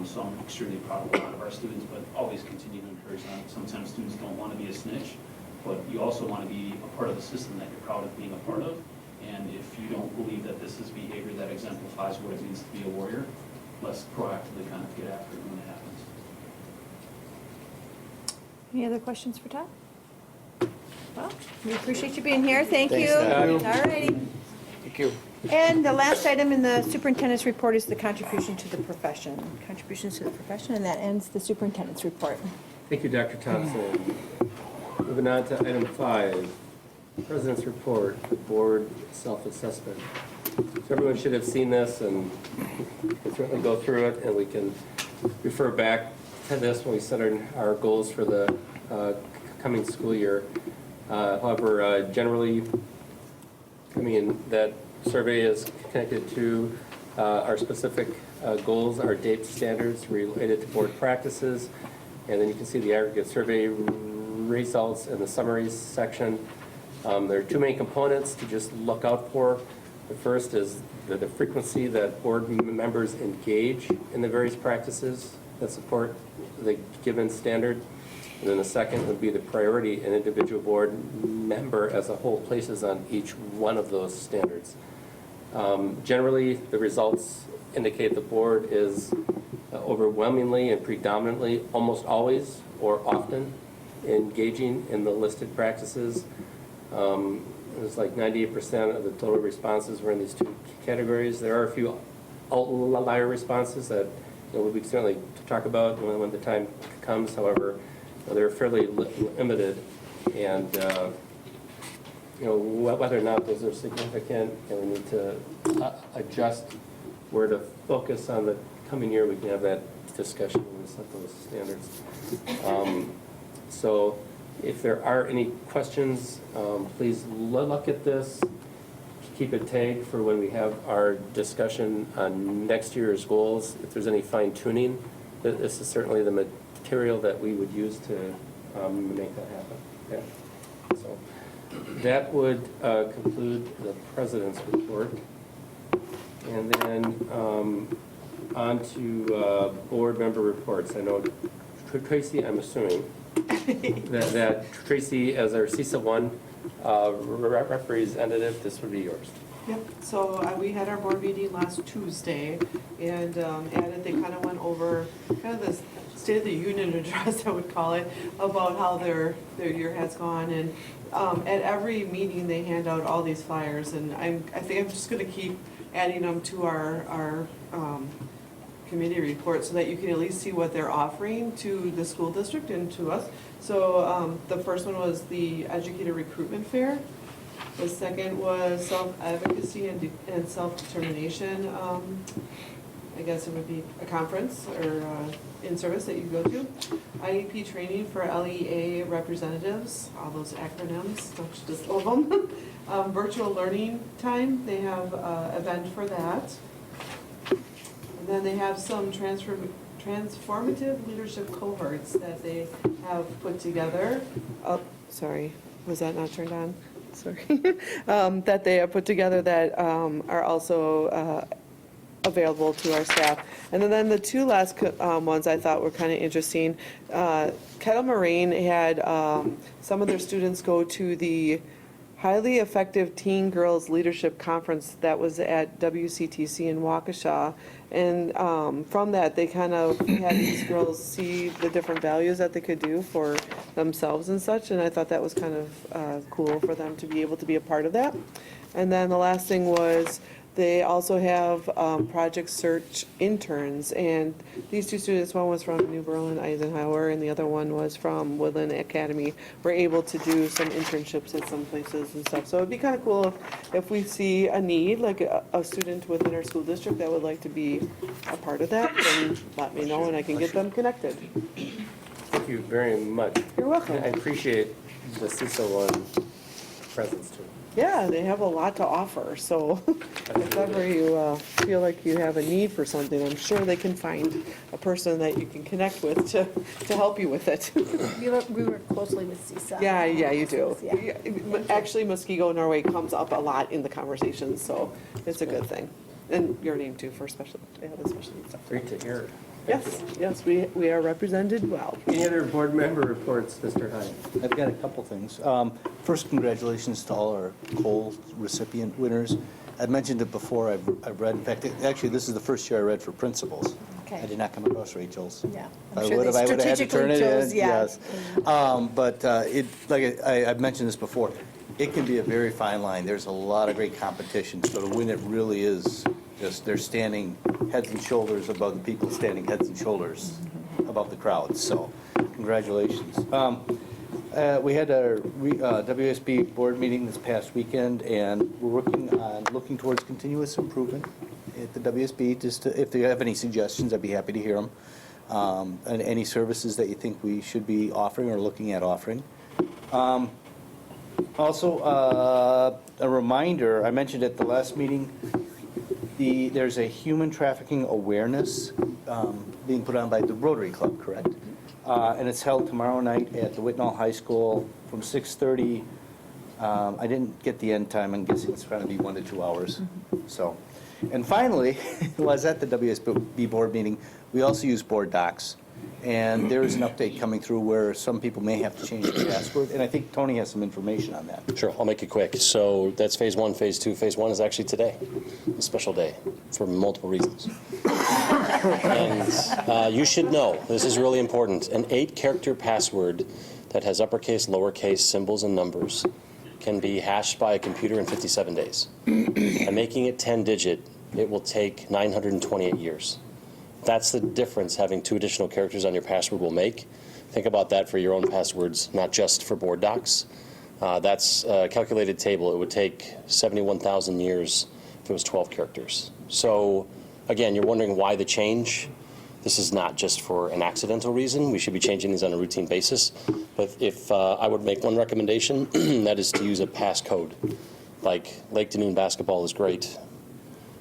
K: So I'm extremely proud of a lot of our students, but always continue to encourage them. Sometimes students don't want to be a snitch, but you also want to be a part of the system that you're proud of being a part of. And if you don't believe that this is behavior that exemplifies what it means to be a warrior, let's proactively kind of get after it when it happens.
E: Any other questions for Todd? Well, we appreciate you being here. Thank
D: Thanks,
E: you.
D: Todd.
E: All righty.
C: Thank you.
E: And the last item in the superintendent's report is the contribution to the profession. Contributions to the profession, and that ends the superintendent's report.
B: Thank you, Dr. Thompson. Moving on to item 5, President's Report, the Board Self-Assessment. So everyone should have seen this, and we can certainly go through it, and we can refer back to this when we set our goals for the coming school year. However, generally, I mean, that survey is connected to our specific goals, our DAPE standards related to board practices, and then you can see the aggregate survey results in the summaries section. There are two main components to just look out for. The first is the frequency that board members engage in the various practices that support the given standard. And then the second would be the priority an individual board member as a whole places on each one of those standards. Generally, the results indicate the board is overwhelmingly and predominantly, almost always or often, engaging in the listed practices. It was like 98% of the total responses were in these two categories. There are a few outlier responses that we can certainly talk about when the time comes. However, they're fairly limited, and whether or not those are significant, and we need to adjust where to focus on the coming year. We can have that discussion when we set those standards. So if there are any questions, please look at this. keep it tagged for when we have our discussion on next year's goals. If there's any fine tuning, this is certainly the material that we would use to make that happen. Okay. So that would conclude the president's report. And then on to board member reports. I know Tracy, I'm assuming that Tracy, as our CISA 1 representative, this would be yours.
H: Yep, so we had our board meeting last Tuesday, and at it, they kind of went over kind of the State of the Union address, I would call it, about how their year has gone. And at every meeting, they hand out all these flyers, and I think I'm just gonna keep adding them to our committee report so that you can at least see what they're offering to the school district and to us. So the first one was the educator recruitment fair. The second was self-advocacy and self-determination. I guess it would be a conference or in-service that you go to. IEP training for LEA representatives, all those acronyms, don't you just love them? Virtual learning time, they have an event for that. And then they have some transformative leadership cohorts that they have put together. Oh, sorry, was that not turned on? Sorry. That they have put together that are also available to our staff. And then the two last ones I thought were kind of interesting. Kettle Moraine had some of their students go to the Highly Effective Teen Girls Leadership Conference that was at WCTC in Waukesha. And from that, they kind of had these girls see the different values that they could do for themselves and such. And I thought that was kind of cool for them to be able to be a part of that. And then the last thing was they also have project search interns. And these two students, one was from New Berlin Eisenhower and the other one was from Woodland Academy, were able to do some internships at some places and stuff. So it'd be kind of cool if we see a need, like a student within our school district that would like to be a part of that, then let me know and I can get them connected.
B: Thank you very much.
H: You're welcome.
B: I appreciate the CISA 1 presence too.
H: Yeah, they have a lot to offer, so if ever you feel like you have a need for something, I'm sure they can find a person that you can connect with to help you with it.
E: We work closely with CISA.
H: Yeah, you do.
E: Yeah.
H: Actually, Muskego, Norway comes up a lot in the conversations, so it's a good thing. And your name too for special, they have a special needs stuff.
B: Great to hear.
H: Yes, we are represented well.
B: Any other board member reports, Mr. Hine?
D: I've got a couple things. First, congratulations to all our Cole recipient winners. I mentioned it before, I've read, in fact, actually, this is the first year I read for principals.
E: Okay.
D: I did not come across Rachel's.
E: Yeah.
D: I
E: I'm sure
D: would
E: they
D: have had to turn it
E: strategically chose,
D: in,
E: yeah.
D: yes. But like I've mentioned this before, it can be a very fine line. There's a lot of great competition, so to win it really is just, they're standing heads and shoulders above the people standing heads and shoulders above the crowd, so congratulations. We had our WSB board meeting this past weekend, and we're looking towards continuous improvement at the WSB. Just if you have any suggestions, I'd be happy to hear them. And any services that you think we should be offering or looking at offering. Also, a reminder, I mentioned at the last meeting, there's a human trafficking awareness being put on by the Rotary Club, correct? And it's held tomorrow night at the Whitnall High School from 6:30. I didn't get the end time. I'm guessing it's going to be 1 to 2 hours. So, and finally, while I was at the WSB board meeting, we also use board docs. And there is an update coming through where some people may have to change their password. And I think Tony has some information on that.
L: Sure, I'll make it quick. So that's phase 1, phase 2. Phase 1 is actually today, a special day for multiple reasons. And you should know, this is really important, an 8-character password that has uppercase, lowercase, symbols, and numbers can be hashed by a computer in 57 days. And making it 10-digit, it will take 928 years. That's the difference having 2 additional characters on your password will make. Think about that for your own passwords, not just for board docs. That's a calculated table. It would take 71,000 years if it was 12 characters. So again, you're wondering why the change. This is not just for an accidental reason. We should be changing these on a routine basis. But if I would make one recommendation, that is to use a passcode. like Lake Danoon basketball is great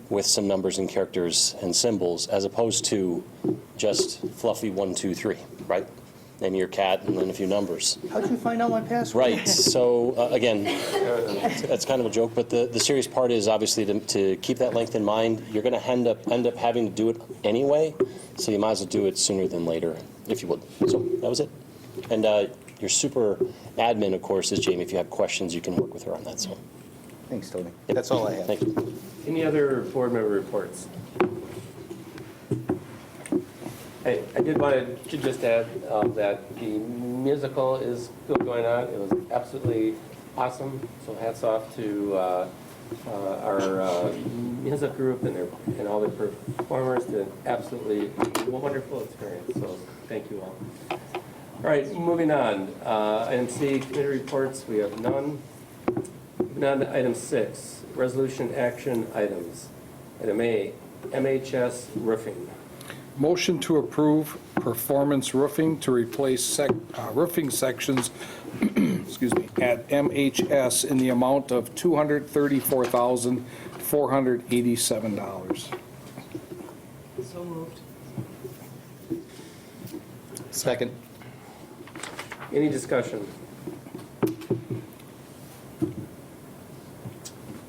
L: with some numbers and characters and symbols, as opposed to just fluffy 1, 2, 3, right? Name your cat and then a few numbers.
D: How'd you find out my password?
L: Right. So again, that's kind of a joke, but the serious part is obviously to keep that length in mind. You're going to end up having to do it anyway, so you might as well do it sooner than later, if you would. So that was it. And your super admin, of course, is Jamie. If you have questions, you can work with her on that. So
D: Thanks, Tony. That's all I have.
L: thank you.
B: Any other board member reports? I did want to just add that the musical is still going on. It was absolutely awesome. So hats off to our music group and all the performers. Did an absolutely wonderful experience. So thank you all. All right, moving on. Item C, committee reports. We have none. Moving on to item 6, resolution action items. Item A, MHS roofing.
C: Motion to approve performance roofing to replace roofing sections, excuse me, at MHS in the amount of $234,487.
H: So moved.
D: Second.
B: Any discussion?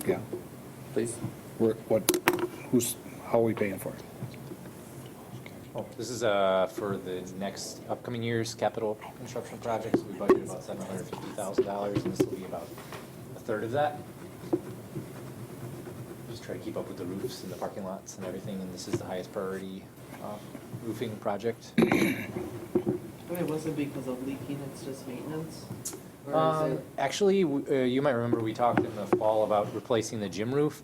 C: Yeah.
B: Please.
C: How are we paying for it?
M: This is for the next upcoming year's capital construction projects. We budgeted about $750,000, and this will be about a third of that. Just try to keep up with the roofs and the parking lots and everything, and this is the highest priority roofing project.
H: Wait, was it because of leaking, it's just maintenance? Or is it?
M: Actually, you might remember we talked in the fall about replacing the gym roof.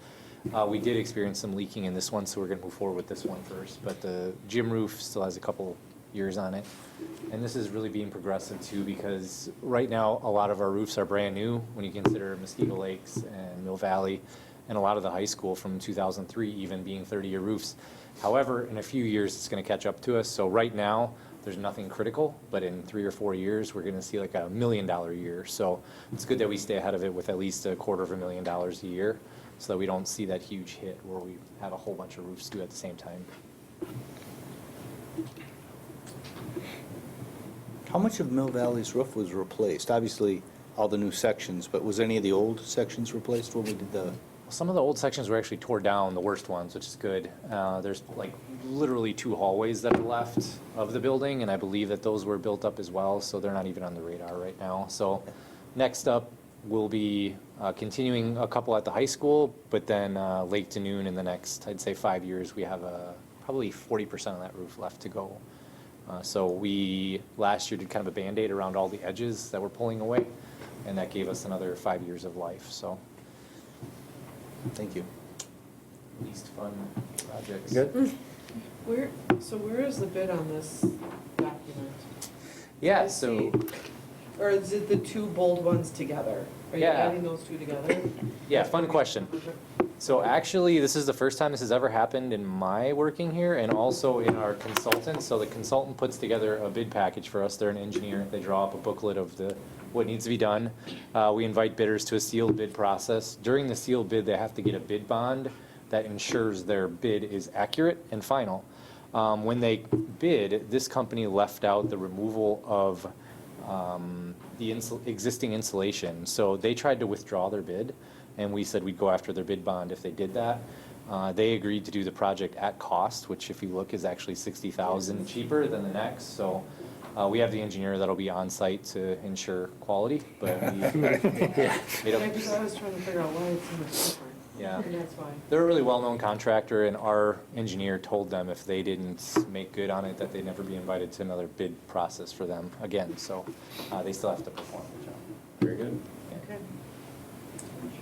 M: We did experience some leaking in this one, so we're going to move forward with this one first. But the gym roof still has a couple years on it. And this is really being progressive too, because right now a lot of our roofs are brand new when you consider Mosquito Lakes and Mill Valley and a lot of the high school from 2003 even being 30-year roofs. However, in a few years it's going to catch up to us. So right now there's nothing critical, but in 3 or 4 years we're going to see like $1 million a year. So it's good that we stay ahead of it with at least $250,000 a year, so that we don't see that huge hit where we have a whole bunch of roofs due at the same time.
D: How much of Mill Valley's roof was replaced? Obviously, all the new sections, but was any of the old sections replaced when we did the?
M: Some of the old sections were actually tore down, the worst ones, which is good. There's like literally 2 hallways that are left of the building, and I believe that those were built up as well, so they're not even on the radar right now. So next up will be continuing a couple at the high school, but then Lake Danoon in the next, I'd say 5 years, we have probably 40% of that roof left to go. So we last year did kind of a Band-Aid around all the edges that we're pulling away, and that gave us another 5 years of life. So
D: Thank you.
M: least fun projects.
B: Good.
H: Where is the bid on this document?
M: Yeah,
H: I
M: so
H: see- Or is it the 2 bold ones together? Are you
M: Yeah.
H: adding those 2 together?
M: yeah, fun question. So actually, this is the first time this has ever happened in my working here and also in our consultant. So the consultant puts together a bid package for us. They're an engineer. They draw up a booklet of what needs to be done. We invite bidders to a sealed bid process. During the sealed bid, they have to get a bid bond that ensures their bid is accurate and final. When they bid, this company left out the removal of the existing insulation. So they tried to withdraw their bid, and we said we'd go after their bid bond if they did that. They agreed to do the project at cost, which if you look is actually $60,000 cheaper than the next. So we have the engineer that'll be on site to ensure quality, but we made up.
H: Because I was trying to figure out why it's so much different.
M: Yeah.
H: And that's why.
M: They're a really well-known contractor, and our engineer told them if they didn't make good on it, that they'd never be invited to another bid process for them again. So they still have to perform the job.
B: Very good.
H: Okay.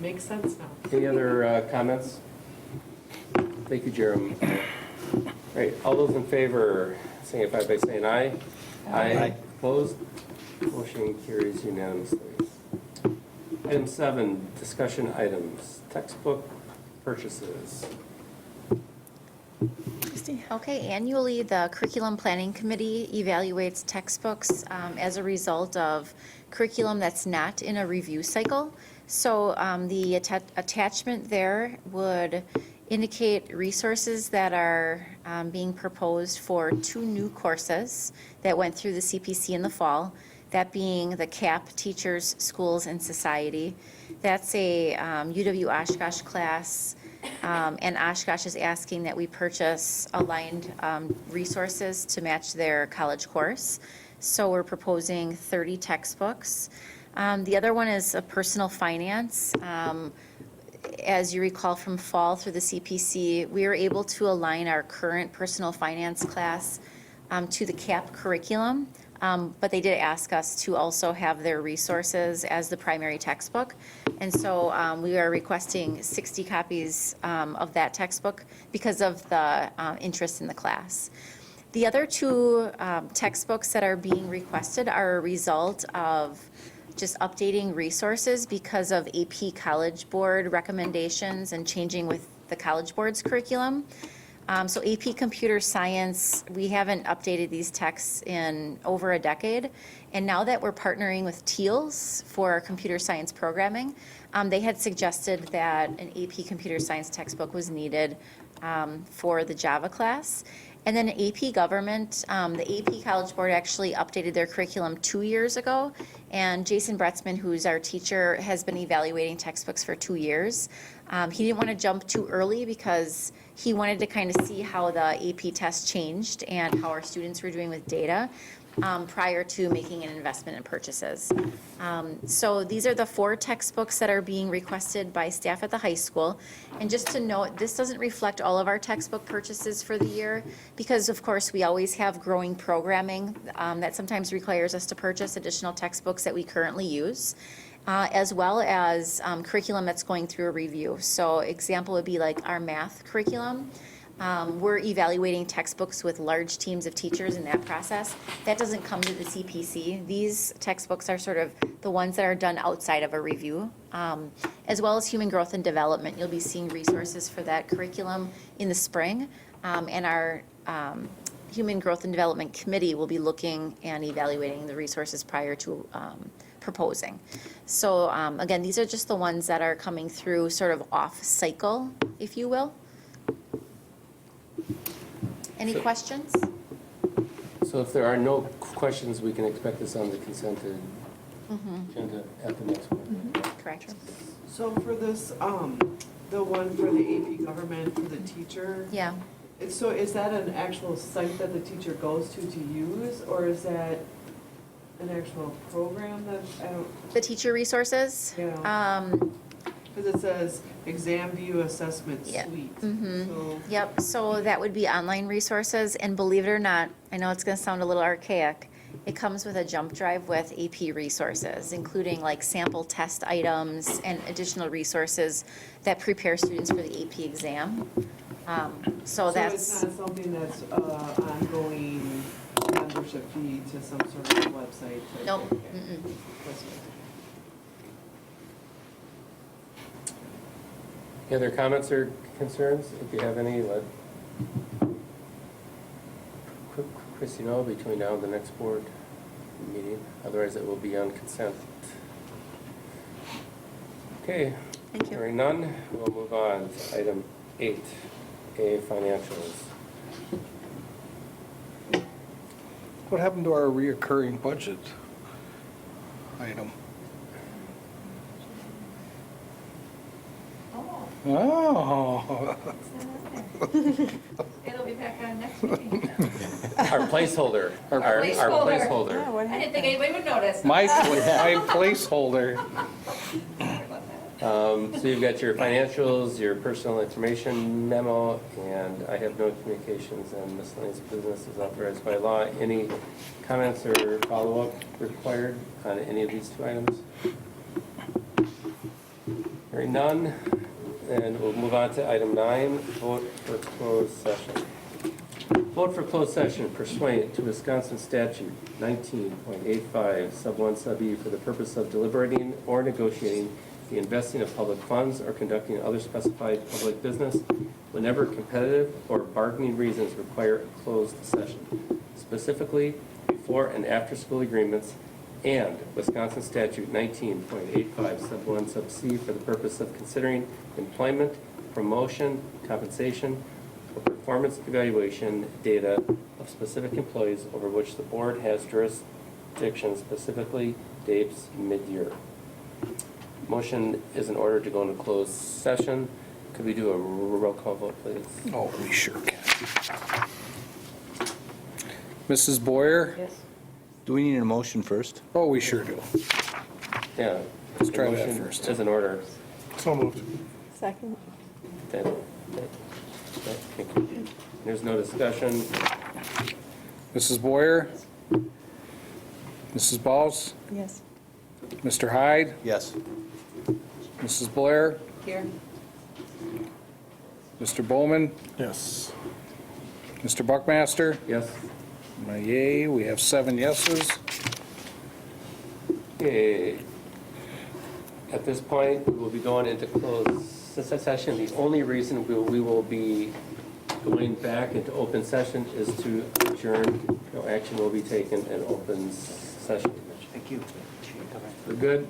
H: Makes sense now.
B: Any other comments? Thank you, Jeremy. All right, all those in favor signify by saying aye. Aye. Opposed? Motion carries unanimously. Item 7, discussion items, textbook purchases.
N: Okay, annually, the Curriculum Planning Committee evaluates textbooks as a result of curriculum that's not in a review cycle. So the attachment there would indicate resources that are being proposed for 2 new courses that went through the CPC in the fall, that being the CAP, Teachers, Schools, and Society. That's a UW Oshkosh class, and Oshkosh is asking that we purchase aligned resources to match their college course. So we're proposing 30 textbooks. The other one is a personal finance. As you recall from fall through the CPC, we were able to align our current personal finance class to the CAP curriculum, but they did ask us to also have their resources as the primary textbook. And so we are requesting 60 copies of that textbook because of the interest in the class. The other 2 textbooks that are being requested are a result of just updating resources because of AP College Board recommendations and changing with the College Board's curriculum. So AP Computer Science, we haven't updated these texts in over a decade. And now that we're partnering with TEALS for our computer science programming, they had suggested that an AP Computer Science textbook was needed for the Java class. And then AP Government, the AP College Board actually updated their curriculum 2 years ago. And Jason Bretzman, who's our teacher, has been evaluating textbooks for 2 years. He didn't want to jump too early because he wanted to kind of see how the AP test changed and how our students were doing with data prior to making an investment in purchases. So these are the 4 textbooks that are being requested by staff at the high school. And just to note, this doesn't reflect all of our textbook purchases for the year because, of course, we always have growing programming that sometimes requires us to purchase additional textbooks that we currently use, as well as curriculum that's going through a review. So example would be like our math curriculum. We're evaluating textbooks with large teams of teachers in that process. That doesn't come to the CPC. These textbooks are sort of the ones that are done outside of a review, as well as human growth and development. You'll be seeing resources for that curriculum in the spring, and our Human Growth and Development Committee will be looking and evaluating the resources prior to proposing. So again, these are just the ones that are coming through sort of off cycle, if you will. Any questions?
B: So if there are no questions, we can expect this on the consent agenda at the next one.
N: Correct.
H: So for this, the one for the AP Government for the teacher,
N: Yeah.
H: so is that an actual site that the teacher goes to use, or is that an actual program that, I don't,
N: The teacher resources?
H: Yeah. Because it says Exam View Assessment
N: Yeah.
H: Suite.
N: So. Yep, so that would be online resources, and believe it or not, I know it's gonna sound a little archaic, it comes with a jump drive with AP resources, including like sample test items and additional resources that prepare students for the AP exam. So that's.
H: It's not something that's ongoing membership fee to some sort of website?
N: Nope.
B: Any other comments or concerns? If you have any, let Chrissy know between now and the next board meeting. Otherwise, it will be on consent. Okay.
N: Thank you.
B: Hearing none, we'll move on to item 8A, financials.
C: What happened to our reoccurring budget item? Oh.
E: It'll be back on next meeting.
B: Our placeholder. Our placeholder.
E: I didn't think anybody would notice.
C: My placeholder.
B: So you've got your financials, your personal information memo, and I have no communications and miscellaneous business is authorized by law. Any comments or follow-up required on any of these 2 items? Hearing none, and we'll move on to item 9, vote for closed session. Vote for closed session pursuant to Wisconsin statute 19.85, sub 1, sub E, for the purpose of deliberating or negotiating the investing of public funds or conducting other specified public business whenever competitive or bargaining reasons require a closed session, specifically before and after school agreements and Wisconsin Statute 19.85 sub 1 sub C for the purpose of considering employment, promotion, compensation, or performance evaluation data of specific employees over which the board has jurisdiction, specifically dates mid-year. Motion is in order to go into closed session. Could we do a roll call vote, please?
C: Oh, we sure can. Mrs. Boyer?
E: Yes.
D: Do we need a motion first?
C: Oh, we sure do.
B: Yeah.
C: Let's try that
B: Motion
C: first.
B: is in order.
F: So moved.
E: Second.
B: Thank you. There's no discussion.
C: Mrs. Boyer? Mrs. Bowles?
E: Yes.
C: Mr. Hyde?
D: Yes.
C: Mrs. Blair?
E: Here.
C: Mr. Bowman?
F: Yes.
C: Mr. Buckmaster?
B: Yes?
C: My yay, we have 7 yeses.
B: Okay. At this point, we will be going into closed session. The only reason we will be going back into open session is to adjourn. No action will be taken in open session.
D: Thank you.
B: We're good?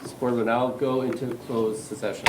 B: This board will now go into closed session.